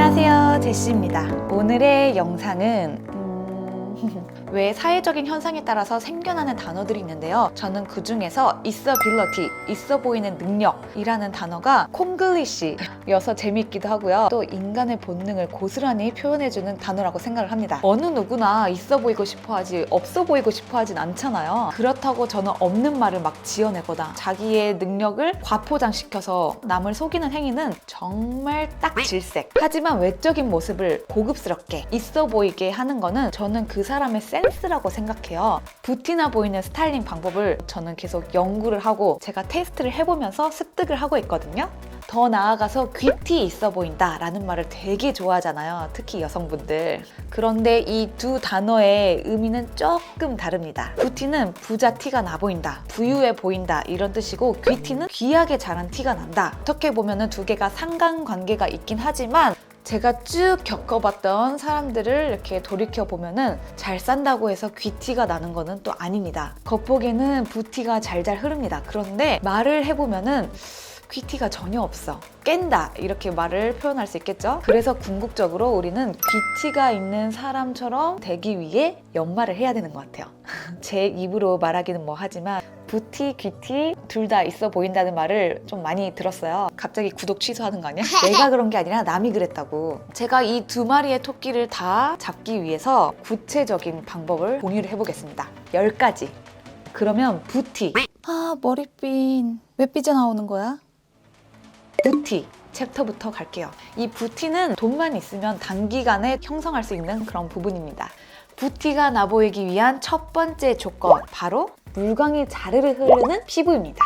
안녕하세요, 제시입니다. 오늘의 영상은 왜 사회적인 현상에 따라서 생겨나는 단어들이 있는데요. 저는 그 중에서 있어빌리티, 있어 보이는 능력이라는 단어가 콩글리시여서 재미있기도 하고요. 또 인간의 본능을 고스란히 표현해주는 단어라고 생각을 합니다. 어느 누구나 있어 보이고 싶어 하지 없어 보이고 싶어 하진 않잖아요. 그렇다고 저는 없는 말을 막 지어내거나 자기의 능력을 과포장시켜서 남을 속이는 행위는 정말 딱 질색. 하지만 외적인 모습을 고급스럽게 있어 보이게 하는 거는 저는 그 사람의 센스라고 생각해요. 부티나 보이는 스타일링 방법을 저는 계속 연구를 하고 제가 테스트를 해보면서 습득을 하고 있거든요. 더 나아가서 귀티 있어 보인다 라는 말을 되게 좋아하잖아요. 특히 여성분들. 그런데 이 두 단어의 의미는 조금 다릅니다. 부티는 부자 티가 나 보인다, 부유해 보인다 이런 뜻이고, 귀티는 귀하게 자란 티가 난다. 어떻게 보면 두 개가 상관관계가 있긴 하지만 제가 쭉 겪어봤던 사람들을 이렇게 돌이켜보면은 잘 산다고 해서 귀티가 나는 거는 또 아닙니다. 겉보기에는 부티가 잘잘 흐릅니다. 그런데 말을 해보면은 귀티가 전혀 없어. 깬다 이렇게 말을 표현할 수 있겠죠. 그래서 궁극적으로 우리는 귀티가 있는 사람처럼 되기 위해 연말을 해야 되는 것 같아요. 제 입으로 말하기는 뭐 하지만 부티, 귀티 둘 다 있어 보인다는 말을 좀 많이 들었어요. 갑자기 구독 취소하는 거 아니야? 내가 그런 게 아니라 남이 그랬다고. 제가 이 두 마리의 토끼를 다 잡기 위해서 구체적인 방법을 공유를 해보겠습니다. 10가지. 그러면 부티. 아, 머리핀. 왜 삐져나오는 거야? 부티 챕터부터 갈게요. 이 부티는 돈만 있으면 단기간에 형성할 수 있는 그런 부분입니다. 부티가 나보이기 위한 첫 번째 조건, 바로 물광이 자르르 흐르는 피부입니다.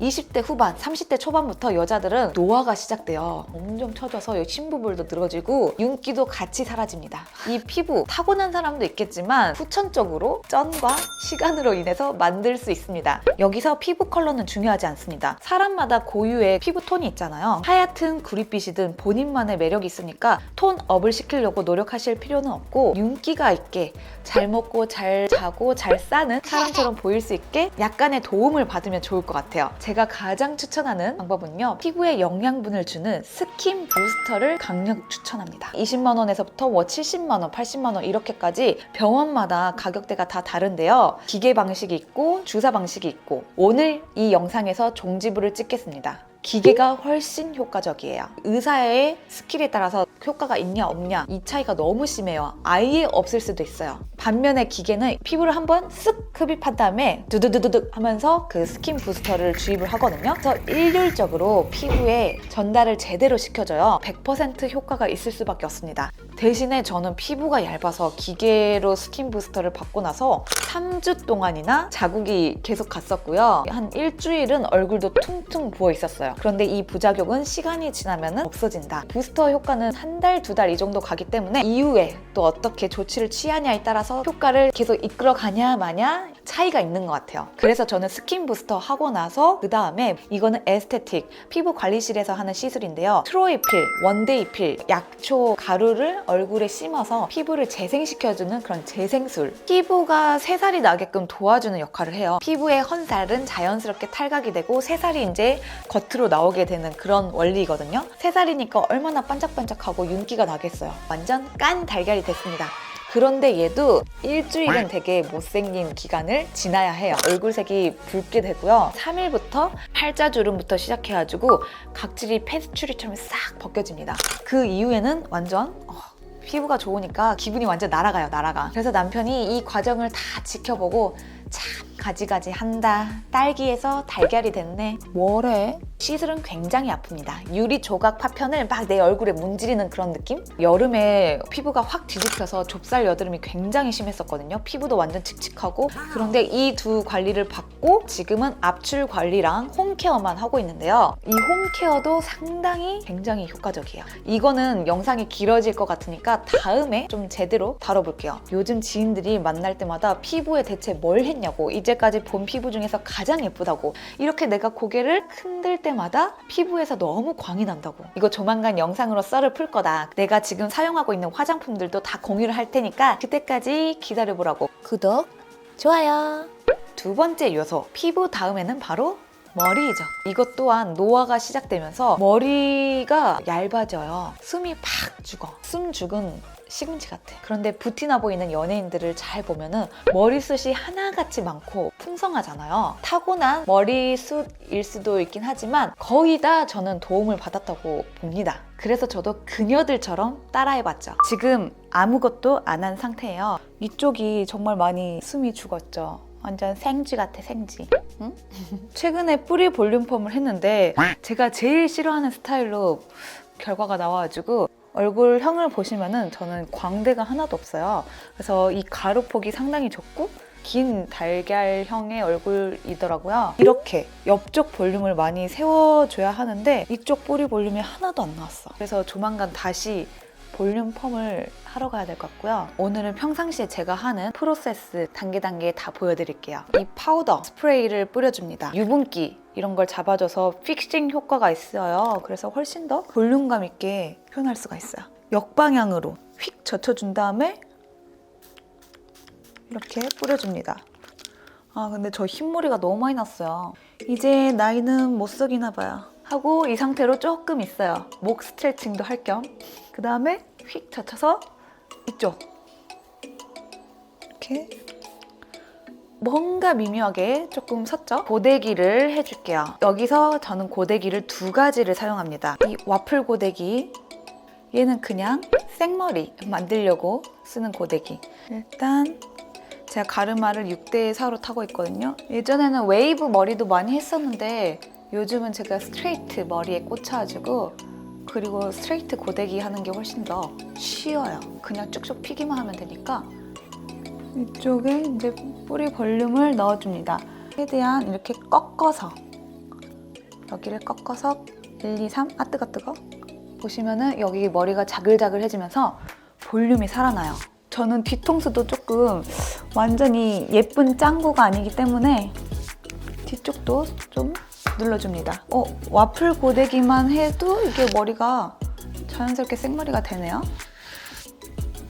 20대 후반, 30대 초반부터 여자들은 노화가 시작돼요. 엄청 처져서 심부불도 늘어지고 윤기도 같이 사라집니다. 이 피부 타고난 사람도 있겠지만 후천적으로 쩐과 시간으로 인해서 만들 수 있습니다. 여기서 피부 컬러는 중요하지 않습니다. 사람마다 고유의 피부 톤이 있잖아요. 하얗든 구릿빛이든 본인만의 매력이 있으니까 톤업을 시키려고 노력하실 필요는 없고, 윤기가 있게 잘 먹고 잘 자고 잘 싸는 사람처럼 보일 수 있게 약간의 도움을 받으면 좋을 것 같아요. 제가 가장 추천하는 방법은요, 피부에 영양분을 주는 스킨 부스터를 강력 추천합니다. 20만 원에서부터 70만 원, 80만 원 이렇게까지 병원마다 가격대가 다 다른데요. 기계 방식이 있고 주사 방식이 있고, 오늘 이 영상에서 종지부를 찍겠습니다. 기계가 훨씬 효과적이에요. 의사의 스킬에 따라서 효과가 있냐 없냐 이 차이가 너무 심해요. 아예 없을 수도 있어요. 반면에 기계는 피부를 한번 쓱 흡입한 다음에 두두두두둑 하면서 그 스킨 부스터를 주입을 하거든요. 그래서 일률적으로 피부에 전달을 제대로 시켜줘요. 100% 효과가 있을 수밖에 없습니다. 대신에 저는 피부가 얇아서 기계로 스킨 부스터를 받고 나서 3주 동안이나 자국이 계속 갔었고요. 한 일주일은 얼굴도 퉁퉁 부어 있었어요. 그런데 이 부작용은 시간이 지나면 없어진다. 부스터 효과는 한 달, 2달 이 정도 가기 때문에 이후에 또 어떻게 조치를 취하냐에 따라서 효과를 계속 이끌어가냐 마냐 차이가 있는 것 같아요. 그래서 저는 스킨 부스터 하고 나서 그 다음에 이거는 에스테틱 피부 관리실에서 하는 시술인데요. 트로이필, 원데이필, 약초 가루를 얼굴에 심어서 피부를 재생시켜주는 그런 재생술. 피부가 새살이 나게끔 도와주는 역할을 해요. 피부의 헌살은 자연스럽게 탈각이 되고 새살이 이제 겉으로 나오게 되는 그런 원리거든요. 새살이니까 얼마나 반짝반짝하고 윤기가 나겠어요. 완전 깐 달걀이 됐습니다. 그런데 얘도 일주일은 되게 못생긴 기간을 지나야 해요. 얼굴색이 붉게 되고요. 3일부터 팔자주름부터 시작해가지고 각질이 페스츄리처럼 싹 벗겨집니다. 그 이후에는 완전 피부가 좋으니까 기분이 완전 날아가요, 날아가. 그래서 남편이 이 과정을 다 지켜보고 참 가지가지 한다. 딸기에서 달걀이 됐네. 뭐래? 시술은 굉장히 아픕니다. 유리 조각 파편을 막 내 얼굴에 문지르는 그런 느낌? 여름에 피부가 확 뒤집혀서 좁쌀 여드름이 굉장히 심했었거든요. 피부도 완전 칙칙하고. 그런데 이 두 관리를 받고 지금은 압출 관리랑 홈케어만 하고 있는데요. 이 홈케어도 상당히 굉장히 효과적이에요. 이거는 영상이 길어질 것 같으니까 다음에 좀 제대로 다뤄볼게요. 요즘 지인들이 만날 때마다 피부에 대체 뭘 했냐고, 이제까지 본 피부 중에서 가장 예쁘다고, 이렇게 내가 고개를 흔들 때마다 피부에서 너무 광이 난다고. 이거 조만간 영상으로 썰을 풀 거다. 내가 지금 사용하고 있는 화장품들도 다 공유를 할 테니까 그때까지 기다려보라고. 구독, 좋아요. 두 번째 요소, 피부 다음에는 바로 머리이죠. 이것 또한 노화가 시작되면서 머리가 얇아져요. 숨이 팍 죽어. 숨 죽은 시금치 같아. 그런데 부티나 보이는 연예인들을 잘 보면은 머리숱이 하나같이 많고 풍성하잖아요. 타고난 머리숱일 수도 있긴 하지만 거의 다 저는 도움을 받았다고 봅니다. 그래서 저도 그녀들처럼 따라해봤죠. 지금 아무것도 안 한 상태예요. 이쪽이 정말 많이 숨이 죽었죠. 완전 생쥐 같아, 생쥐. 응? 최근에 뿌리 볼륨펌을 했는데 제가 제일 싫어하는 스타일로 결과가 나와가지고 얼굴형을 보시면은 저는 광대가 하나도 없어요. 그래서 이 가루폭이 상당히 좁고 긴 달걀형의 얼굴이더라고요. 이렇게 옆쪽 볼륨을 많이 세워줘야 하는데 이쪽 뿌리 볼륨이 하나도 안 나왔어. 그래서 조만간 다시 볼륨 펌을 하러 가야 될 것 같고요. 오늘은 평상시에 제가 하는 프로세스 단계 다 보여드릴게요. 이 파우더 스프레이를 뿌려줍니다. 유분기 이런 걸 잡아줘서 픽싱 효과가 있어요. 그래서 훨씬 더 볼륨감 있게 표현할 수가 있어요. 역방향으로 휙 젖혀준 다음에 이렇게 뿌려줍니다. 아 근데 저 흰머리가 너무 많이 났어요. 이제 나이는 못 속이나 봐요. 하고 이 상태로 조금 있어요. 목 스트레칭도 할 겸. 그 다음에 휙 젖혀서 이쪽 이렇게 뭔가 미묘하게 조금 섰죠? 고데기를 해줄게요. 여기서 저는 고데기를 2가지를 사용합니다. 이 와플 고데기, 얘는 그냥 생머리 만들려고 쓰는 고데기. 일단 제가 가르마를 6대 4로 타고 있거든요. 예전에는 웨이브 머리도 많이 했었는데 요즘은 제가 스트레이트 머리에 꽂혀가지고 그리고 스트레이트 고데기 하는 게 훨씬 더 쉬워요. 그냥 쭉쭉 피기만 하면 되니까 이쪽에 이제 뿌리 볼륨을 넣어줍니다. 최대한 이렇게 꺾어서 여기를 꺾어서 1, 2, 3 아 뜨거 보시면은 여기 머리가 자글자글해지면서 볼륨이 살아나요. 저는 뒤통수도 조금 완전히 예쁜 짱구가 아니기 때문에 뒤쪽도 좀 눌러줍니다. 와플 고데기만 해도 이게 머리가 자연스럽게 생머리가 되네요.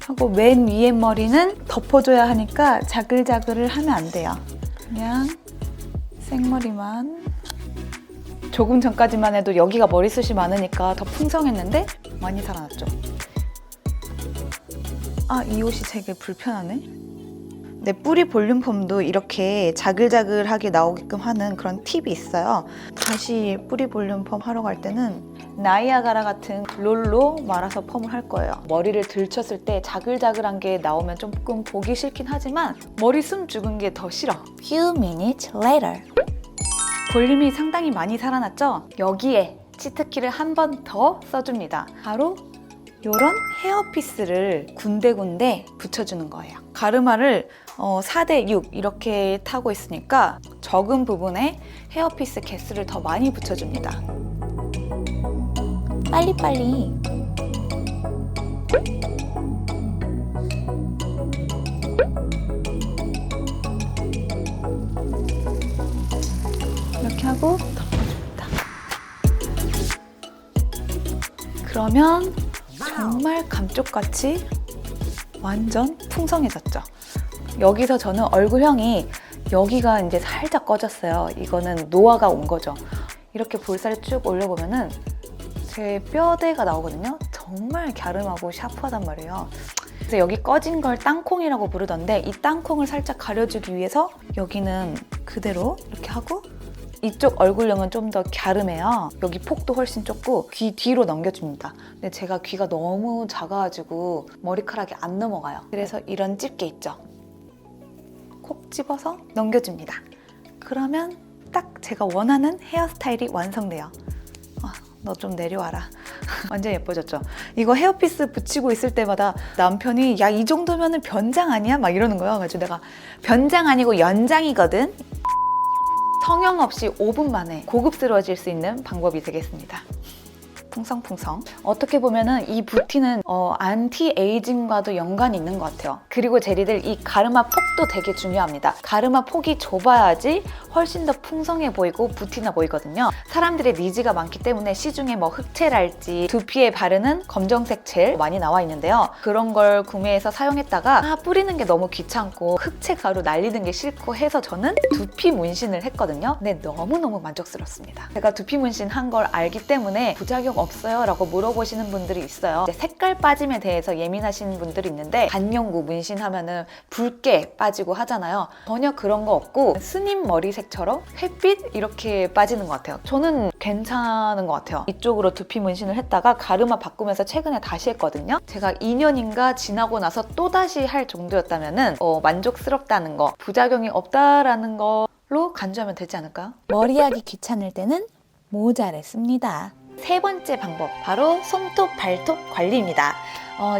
하고 맨 위에 머리는 덮어줘야 하니까 자글자글을 하면 안 돼요. 그냥 생머리만. 조금 전까지만 해도 여기가 머리숱이 많으니까 더 풍성했는데 많이 살아났죠. 아, 이 옷이 되게 불편하네. 네, 뿌리 볼륨펌도 이렇게 자글자글하게 나오게끔 하는 그런 팁이 있어요. 다시 뿌리 볼륨펌 하러 갈 때는 나이아가라 같은 롤로 말아서 펌을 할 거예요. 머리를 들쳤을 때 자글자글한 게 나오면 조금 보기 싫긴 하지만 머리 숨 죽은 게 더 싫어. Few minutes later. 볼륨이 상당히 많이 살아났죠? 여기에 치트키를 한 번 더 써줍니다. 바로 이런 헤어피스를 군데군데 붙여주는 거예요. 가르마를 4대 6 이렇게 타고 있으니까 적은 부분에 헤어피스 개수를 더 많이 붙여줍니다. 빨리빨리. 이렇게 하고 덮어줍니다. 그러면 정말 감쪽같이 완전 풍성해졌죠. 여기서 저는 얼굴형이 여기가 이제 살짝 꺼졌어요. 이거는 노화가 온 거죠. 이렇게 볼살을 쭉 올려보면은 제 뼈대가 나오거든요. 정말 갸름하고 샤프하단 말이에요. 그래서 여기 꺼진 걸 땅콩이라고 부르던데 이 땅콩을 살짝 가려주기 위해서 여기는 그대로 이렇게 하고 이쪽 얼굴형은 좀 더 갸름해요. 여기 폭도 훨씬 좁고 귀 뒤로 넘겨줍니다. 근데 제가 귀가 너무 작아가지고 머리카락이 안 넘어가요. 그래서 이런 집게 있죠. 콕 집어서 넘겨줍니다. 그러면 딱 제가 원하는 헤어스타일이 완성돼요. 너 좀 내려와라. 완전 예뻐졌죠? 이거 헤어피스 붙이고 있을 때마다 남편이 야, 이 정도면은 변장 아니야? 막 이러는 거예요. 그래서 내가 변장 아니고 연장이거든? 성형 없이 5분 만에 고급스러워질 수 있는 방법이 되겠습니다. 풍성풍성. 어떻게 보면은 이 뷰티는 안티 에이징과도 연관이 있는 것 같아요. 그리고 제리들 이 가르마 폭도 되게 중요합니다. 가르마 폭이 좁아야지 훨씬 더 풍성해 보이고 뷰티나 보이거든요. 사람들의 니즈가 많기 때문에 시중에 뭐 흑채랄지 두피에 바르는 검정색 젤 많이 나와 있는데요. 그런 걸 구매해서 사용했다가 뿌리는 게 너무 귀찮고 흑채 가루 날리는 게 싫고 해서 저는 두피 문신을 했거든요. 근데 너무너무 만족스럽습니다. 제가 두피 문신 한 걸 알기 때문에 부작용 없어요? 라고 물어보시는 분들이 있어요. 이제 색깔 빠짐에 대해서 예민하신 분들이 있는데 반영구 문신하면은 붉게 빠지고 하잖아요. 전혀 그런 거 없고 스님 머리색처럼 햇빛 이렇게 빠지는 것 같아요. 저는 괜찮은 것 같아요. 이쪽으로 두피 문신을 했다가 가르마 바꾸면서 최근에 다시 했거든요. 제가 2년인가 지나고 나서 또다시 할 정도였다면은 만족스럽다는 거, 부작용이 없다라는 걸로 간주하면 되지 않을까요? 머리하기 귀찮을 때는 모자를 씁니다. 세 번째 방법, 바로 손톱, 발톱 관리입니다.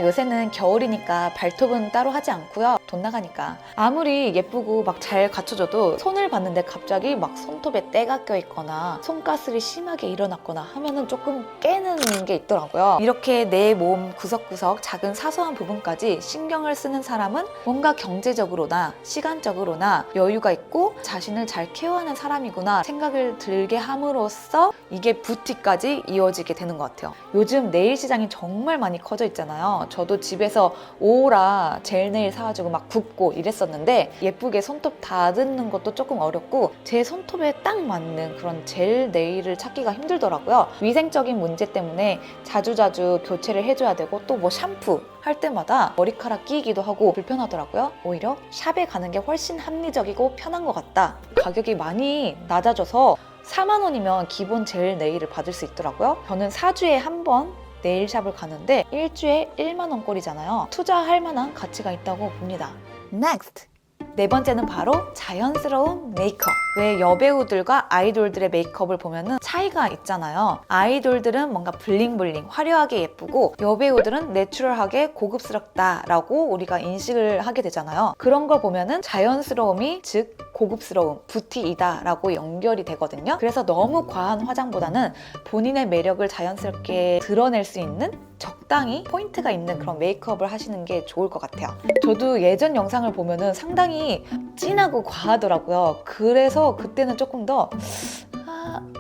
요새는 겨울이니까 발톱은 따로 하지 않고요. 돈 나가니까. 아무리 예쁘고 막 잘 갖춰줘도 손을 봤는데 갑자기 막 손톱에 때가 껴있거나 손가슬이 심하게 일어났거나 하면은 조금 깨는 게 있더라고요. 이렇게 내 몸 구석구석 작은 사소한 부분까지 신경을 쓰는 사람은 뭔가 경제적으로나 시간적으로나 여유가 있고 자신을 잘 케어하는 사람이구나 생각을 들게 함으로써 이게 뷰티까지 이어지게 되는 것 같아요. 요즘 네일 시장이 정말 많이 커져 있잖아요. 저도 집에서 오라 젤 네일 사가지고 막 굽고 이랬었는데 예쁘게 손톱 다듬는 것도 조금 어렵고 제 손톱에 딱 맞는 그런 젤 네일을 찾기가 힘들더라고요. 위생적인 문제 때문에 자주자주 교체를 해줘야 되고 또 뭐 샴푸 할 때마다 머리카락 끼기도 하고 불편하더라고요. 오히려 샵에 가는 게 훨씬 합리적이고 편한 것 같다. 가격이 많이 낮아져서 4만 원이면 기본 젤 네일을 받을 수 있더라고요. 저는 4주에 한 번 네일샵을 가는데 일주에 1만 원꼴이잖아요. 투자할 만한 가치가 있다고 봅니다. Next! 네 번째는 바로 자연스러운 메이크업. 왜 여배우들과 아이돌들의 메이크업을 보면은 차이가 있잖아요. 아이돌들은 뭔가 블링블링 화려하게 예쁘고 여배우들은 내추럴하게 고급스럽다라고 우리가 인식을 하게 되잖아요. 그런 걸 보면은 자연스러움이 즉 고급스러움, 뷰티이다 라고 연결이 되거든요. 그래서 너무 과한 화장보다는 본인의 매력을 자연스럽게 드러낼 수 있는 적당히 포인트가 있는 그런 메이크업을 하시는 게 좋을 것 같아요. 저도 예전 영상을 보면은 상당히 진하고 과하더라고요. 그래서 그때는 조금 더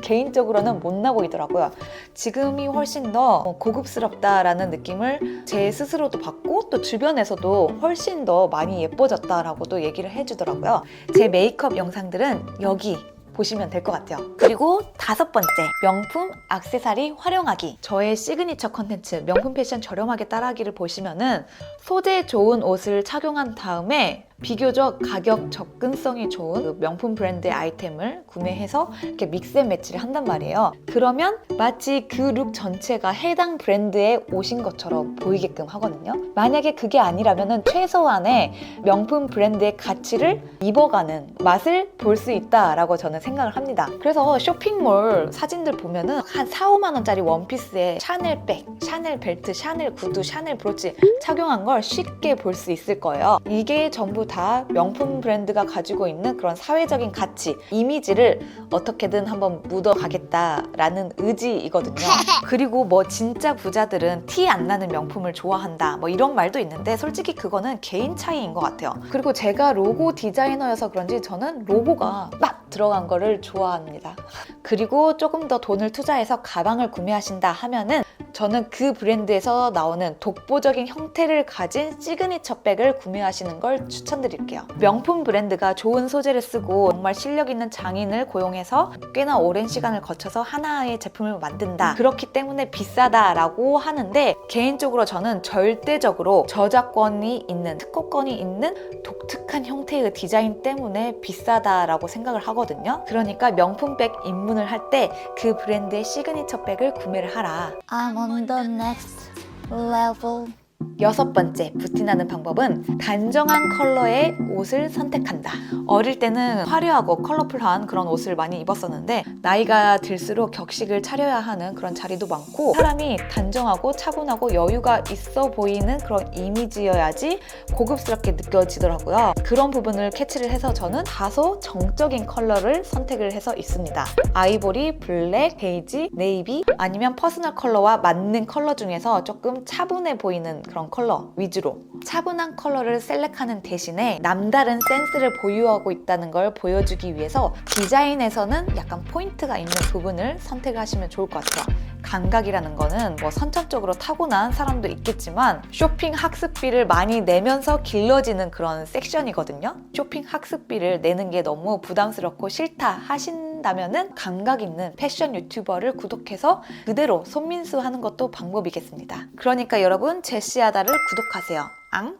개인적으로는 못나 보이더라고요. 지금이 훨씬 더 고급스럽다라는 느낌을 제 스스로도 받고 또 주변에서도 훨씬 더 많이 예뻐졌다라고도 얘기를 해주더라고요. 제 메이크업 영상들은 여기 보시면 될 것 같아요. 그리고 5번째, 명품 액세서리 활용하기. 저의 시그니처 컨텐츠 명품 패션 저렴하게 따라하기를 보시면은 소재 좋은 옷을 착용한 다음에 비교적 가격 접근성이 좋은 그 명품 브랜드의 아이템을 구매해서 이렇게 믹스앤매치를 한단 말이에요. 그러면 마치 그 룩 전체가 해당 브랜드의 옷인 것처럼 보이게끔 하거든요. 만약에 그게 아니라면 최소한의 명품 브랜드의 가치를 입어가는 맛을 볼 수 있다라고 저는 생각을 합니다. 그래서 쇼핑몰 사진들 보면은 한 4, 5만 원짜리 원피스에 샤넬 백, 샤넬 벨트, 샤넬 구두, 샤넬 브로치 착용한 걸 쉽게 볼 수 있을 거예요. 이게 전부 다 명품 브랜드가 가지고 있는 그런 사회적인 가치, 이미지를 어떻게든 한번 묻어가겠다라는 의지이거든요. 그리고 뭐 진짜 부자들은 티 안 나는 명품을 좋아한다 뭐 이런 말도 있는데 솔직히 그거는 개인 차이인 것 같아요. 그리고 제가 로고 디자이너여서 그런지 저는 로고가 막 들어간 거를 좋아합니다. 그리고 조금 더 돈을 투자해서 가방을 구매하신다 하면은 저는 그 브랜드에서 나오는 독보적인 형태를 가진 시그니처 백을 구매하시는 걸 추천드릴게요. 명품 브랜드가 좋은 소재를 쓰고 정말 실력 있는 장인을 고용해서 꽤나 오랜 시간을 거쳐서 하나의 제품을 만든다. 그렇기 때문에 비싸다라고 하는데 개인적으로 저는 절대적으로 저작권이 있는, 특허권이 있는 독특한 형태의 디자인 때문에 비싸다라고 생각을 하거든요. 그러니까 명품백 입문을 할 때 그 브랜드의 시그니처 백을 구매를 하라. I'm on the next level. 6번째 뷰티나는 방법은 단정한 컬러의 옷을 선택한다. 어릴 때는 화려하고 컬러풀한 그런 옷을 많이 입었었는데 나이가 들수록 격식을 차려야 하는 그런 자리도 많고 사람이 단정하고 차분하고 여유가 있어 보이는 그런 이미지여야지 고급스럽게 느껴지더라고요. 그런 부분을 캐치를 해서 저는 다소 정적인 컬러를 선택을 해서 있습니다. 아이보리, 블랙, 베이지, 네이비 아니면 퍼스널 컬러와 맞는 컬러 중에서 조금 차분해 보이는 그런 컬러 위주로 차분한 컬러를 셀렉하는 대신에 남다른 센스를 보유하고 있다는 걸 보여주기 위해서 디자인에서는 약간 포인트가 있는 부분을 선택하시면 좋을 것 같아요. 감각이라는 거는 뭐 선천적으로 타고난 사람도 있겠지만 쇼핑 학습비를 많이 내면서 길러지는 그런 섹션이거든요. 쇼핑 학습비를 내는 게 너무 부담스럽고 싫다 하신다면은 감각 있는 패션 유튜버를 구독해서 그대로 손민수 하는 것도 방법이겠습니다. 그러니까 여러분 제시하다를 구독하세요. 앙?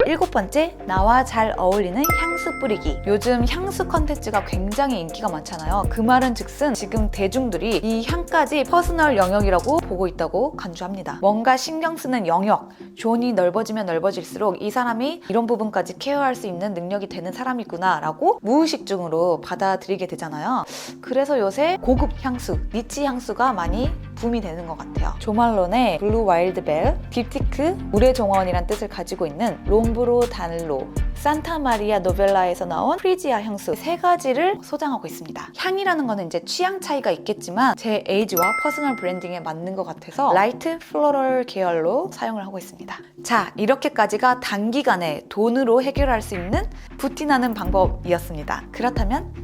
7번째, 나와 잘 어울리는 향수 뿌리기. 요즘 향수 컨텐츠가 굉장히 인기가 많잖아요. 그 말은 즉슨 지금 대중들이 이 향까지 퍼스널 영역이라고 보고 있다고 간주합니다. 뭔가 신경 쓰는 영역, 존이 넓어지면 넓어질수록 이 사람이 이런 부분까지 케어할 수 있는 능력이 되는 사람이구나 라고 무의식중으로 받아들이게 되잖아요. 그래서 요새 고급 향수, 니치 향수가 많이 붐이 되는 것 같아요. 조말론의 블루 와일드 벨, 딥티크, 물의 정원이란 뜻을 가지고 있는 롬브로 단로, 산타 마리아 노벨라에서 나온 프리지아 향수 3가지를 소장하고 있습니다. 향이라는 거는 이제 취향 차이가 있겠지만 제 에이지와 퍼스널 브랜딩에 맞는 것 같아서 라이트 플로럴 계열로 사용을 하고 있습니다. 자, 이렇게까지가 단기간에 돈으로 해결할 수 있는 뷰티나는 방법이었습니다. 그렇다면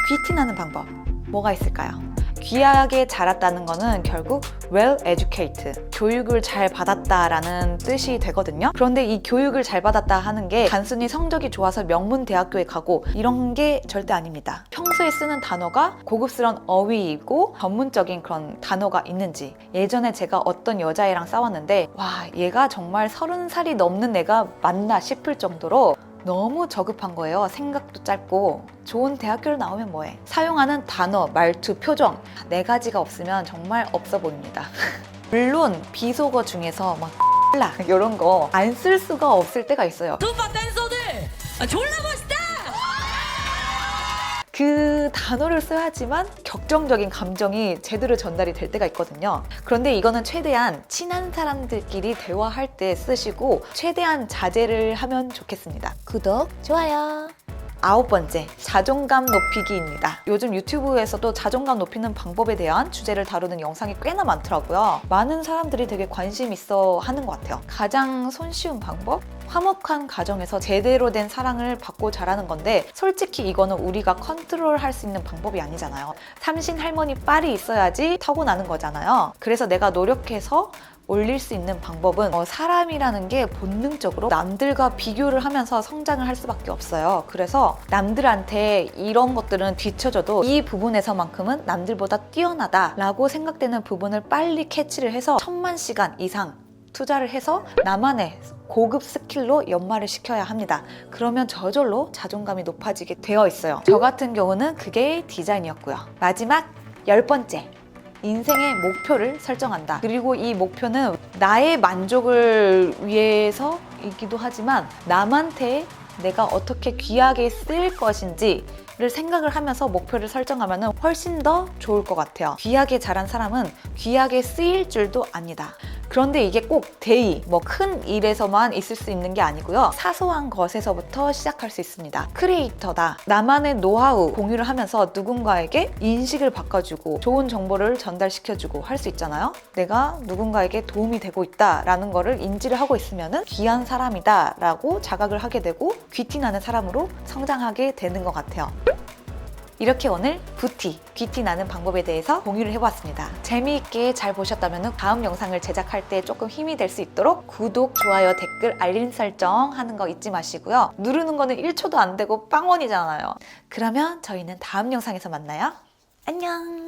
귀티나는 방법 뭐가 있을까요? 귀하게 자랐다는 거는 결국 well educated, 교육을 잘 받았다라는 뜻이 되거든요. 그런데 이 교육을 잘 받았다 하는 게 단순히 성적이 좋아서 명문 대학교에 가고 이런 게 절대 아닙니다. 평소에 쓰는 단어가 고급스러운 어휘이고 전문적인 그런 단어가 있는지, 예전에 제가 어떤 여자애랑 싸웠는데 와, 얘가 정말 30살이 넘는 애가 맞나 싶을 정도로 너무 저급한 거예요. 생각도 짧고. 좋은 대학교를 나오면 뭐해? 사용하는 단어, 말투, 표정 4가지가 없으면 정말 없어 보입니다. 물론 비속어 중에서 막 이런 거 안 쓸 수가 없을 때가 있어요. 두파 댄서들 졸라 멋있다! 그 단어를 써야지만 격정적인 감정이 제대로 전달이 될 때가 있거든요. 그런데 이거는 최대한 친한 사람들끼리 대화할 때 쓰시고 최대한 자제를 하면 좋겠습니다. 구독, 좋아요. 9번째, 자존감 높이기입니다. 요즘 유튜브에서도 자존감 높이는 방법에 대한 주제를 다루는 영상이 꽤나 많더라고요. 많은 사람들이 되게 관심 있어 하는 것 같아요. 가장 손쉬운 방법? 화목한 가정에서 제대로 된 사랑을 받고 자라는 건데 솔직히 이거는 우리가 컨트롤할 수 있는 방법이 아니잖아요. 삼신 할머니 빨이 있어야지 타고나는 거잖아요. 그래서 내가 노력해서 올릴 수 있는 방법은 사람이라는 게 본능적으로 남들과 비교를 하면서 성장을 할 수밖에 없어요. 그래서 남들한테 이런 것들은 뒤쳐져도 이 부분에서만큼은 남들보다 뛰어나다라고 생각되는 부분을 빨리 캐치를 해서 1000만 시간 이상 투자를 해서 나만의 고급 스킬로 연마를 시켜야 합니다. 그러면 저절로 자존감이 높아지게 되어 있어요. 저 같은 경우는 그게 디자인이었고요. 마지막 10번째. 인생의 목표를 설정한다. 그리고 이 목표는 나의 만족을 위해서이기도 하지만 남한테 내가 어떻게 귀하게 쓰일 것인지를 생각을 하면서 목표를 설정하면 훨씬 더 좋을 것 같아요. 귀하게 자란 사람은 귀하게 쓰일 줄도 압니다. 그런데 이게 꼭 대의, 큰 일에서만 있을 수 있는 게 아니고요. 사소한 것에서부터 시작할 수 있습니다. 크리에이터다. 나만의 노하우 공유를 하면서 누군가에게 인식을 바꿔주고 좋은 정보를 전달시켜주고 할 수 있잖아요. 내가 누군가에게 도움이 되고 있다라는 거를 인지를 하고 있으면 귀한 사람이다 라고 자각을 하게 되고 귀티나는 사람으로 성장하게 되는 것 같아요. 이렇게 오늘 귀티 나는 방법에 대해서 공유를 해보았습니다. 재미있게 잘 보셨다면 다음 영상을 제작할 때 조금 힘이 될 수 있도록 구독, 좋아요, 댓글, 알림 설정 하는 거 잊지 마시고요. 누르는 거는 1초도 안 되고 빵원이잖아요. 그러면 저희는 다음 영상에서 만나요. 안녕!